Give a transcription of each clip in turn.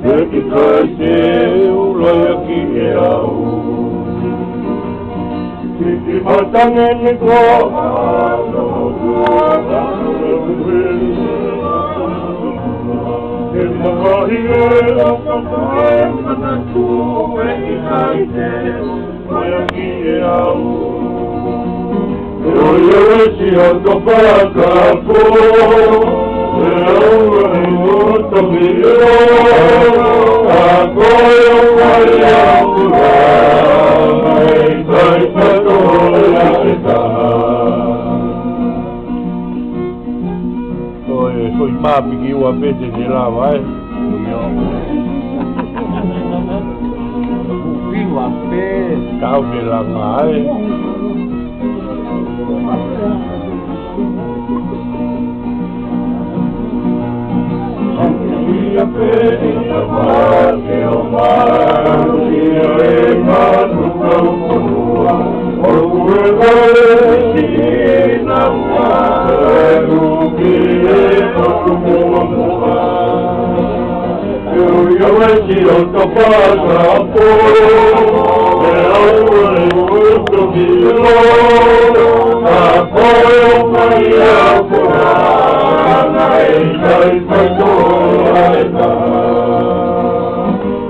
Eki kai te uloi ki e au. Ki matangeni ko ano kua e makahi e whakapae manatu eki kai te uloi ki e au. Yo si ando para po eu muito melhor agora vai vai para foi map que o apete de lá vai o apete cau de lá vai a pena mar que o mar e manu canua o que na o que eu esse o topada po eu o que apoio Maria Corana e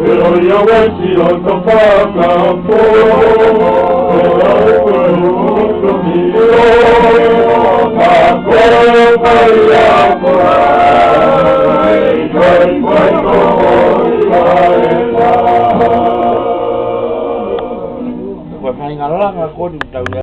pero yo si lo toca por